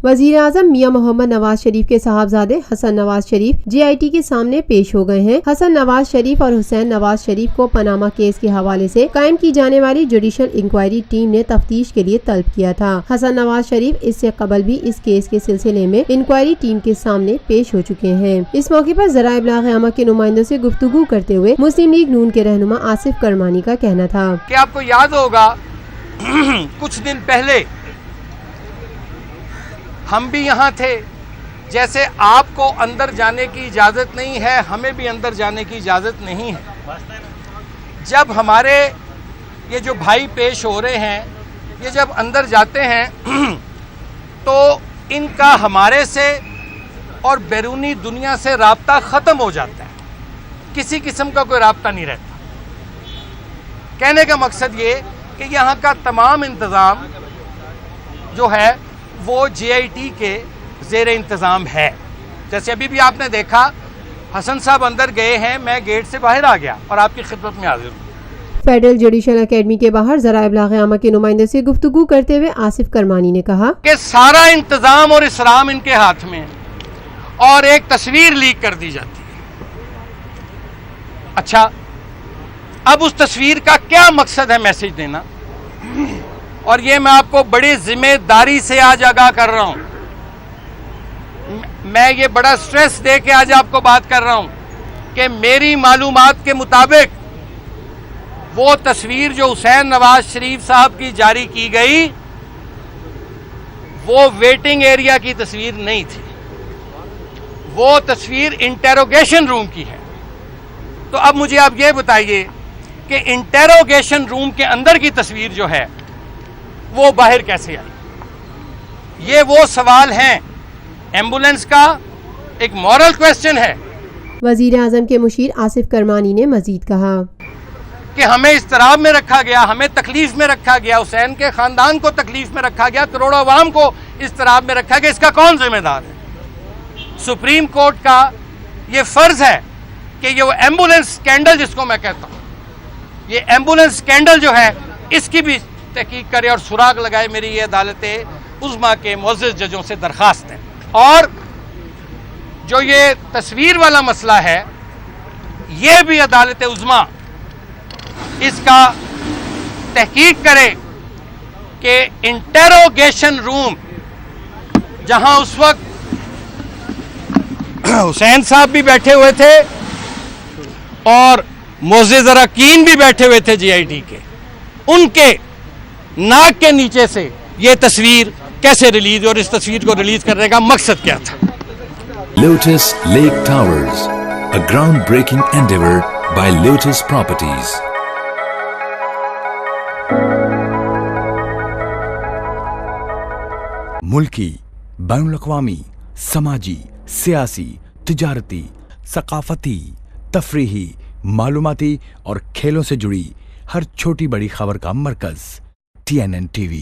وزیر اعظم میاں محمد نواز شریف کے صاحبزادے حسن نواز شریف GIT کے سامنے پیش ہو گئے ہیں۔ حسن نواز شریف اور حسین نواز شریف کو پاناما کیس کے حوالے سے قائم کی جانے والی جوڈیشل انکوائری ٹیم نے تفتیش کے لیے طلب کیا تھا۔ حسن نواز شریف اس سے قبل بھی اس کیس کے سلسلے میں انکوائری ٹیم کے سامنے پیش ہو چکے ہیں۔ اس موقع پر ذرائع ابلاغ عامہ کے نمائندوں سے گفتگو کرتے ہوئے مسلم لیگ نون کے رہنما آصف کرمانی کا کہنا تھا کہ آپ کو یاد ہوگا کچھ دن پہلے ہم بھی یہاں تھے، جیسے آپ کو اندر جانے کی اجازت نہیں ہے ہمیں بھی اندر جانے کی اجازت نہیں ہے۔ جب ہمارے یہ جو بھائی پیش ہو رہے ہیں یہ جب اندر جاتے ہیں تو ان کا ہمارے سے اور بیرونی دنیا سے رابطہ ختم ہو جاتا ہے، کسی قسم کا کوئی رابطہ نہیں رہتا۔ کہنے کا مقصد یہ کہ یہاں کا تمام انتظام جو ہے وہ GIT کے زیر انتظام ہے۔ جیسے ابھی بھی آپ نے دیکھا حسن صاحب اندر گئے ہیں، میں گیٹ سے باہر آ گیا اور آپ کی خدمت میں حاضر ہوں۔ فیڈرل جوڈیشل اکیڈمی کے باہر ذرائع ابلاغ عامہ کے نمائندے سے گفتگو کرتے ہوئے آصف کرمانی نے کہا کہ سارا انتظام اور اسرام ان کے ہاتھ میں ہے اور ایک تصویر لیک کر دی جاتی ہے۔ اچھا، اب اس تصویر کا کیا مقصد ہے میسج دینا؟ اور یہ میں آپ کو بڑی ذمہ داری سے آج آگاہ کر رہا ہوں، میں یہ بڑا سٹریس دے کے آج آپ کو بات کر رہا ہوں کہ میری معلومات کے مطابق وہ تصویر جو حسین نواز شریف صاحب کی جاری کی گئی وہ ویٹنگ ایریا کی تصویر نہیں تھی، وہ تصویر انٹیروگیشن روم کی ہے۔ تو اب مجھے آپ یہ بتائیے کہ انٹیروگیشن روم کے اندر کی تصویر جو ہے وہ باہر کیسے آئی؟ یہ وہ سوال ہیں، ایمبولینس کا ایک مورل کویسچن ہے۔ وزیر اعظم کے مشیر آصف کرمانی نے مزید کہا کہ ہمیں اضطراب میں رکھا گیا، ہمیں تکلیف میں رکھا گیا، حسین کے خاندان کو تکلیف میں رکھا گیا، کروڑوں عوام کو اضطراب میں رکھا گیا، اس کا کون ذمہ دار ہے؟ سپریم کورٹ کا یہ فرض ہے کہ یہ وہ ایمبولینس سکینڈل جس کو میں کہتا ہوں، یہ ایمبولینس سکینڈل جو ہے اس کی بھی تحقیق کرے اور سراغ لگائے۔ میری یہ عدالت عظمیٰ کے معزز ججوں سے درخواست ہے۔ اور جو یہ تصویر والا مسئلہ ہے یہ بھی عدالت عظمیٰ اس کا تحقیق کرے کہ انٹیروگیشن روم جہاں اس وقت حسین صاحب بھی بیٹھے ہوئے تھے اور معزز اراکین بھی بیٹھے ہوئے تھے GIT کے، ان کے ناک کے نیچے سے یہ تصویر کیسے ریلیز اور اس تصویر کو ریلیز کرنے کا مقصد کیا تھا؟ Lotus Lake Towers, a groundbreaking endeavor by Lotus Properties. ملکی، بین الاقوامی، سماجی، سیاسی، تجارتی، ثقافتی، تفریحی، معلوماتی اور کھیلوں سے جڑی ہر چھوٹی بڑی خبر کا مرکز TNN TV۔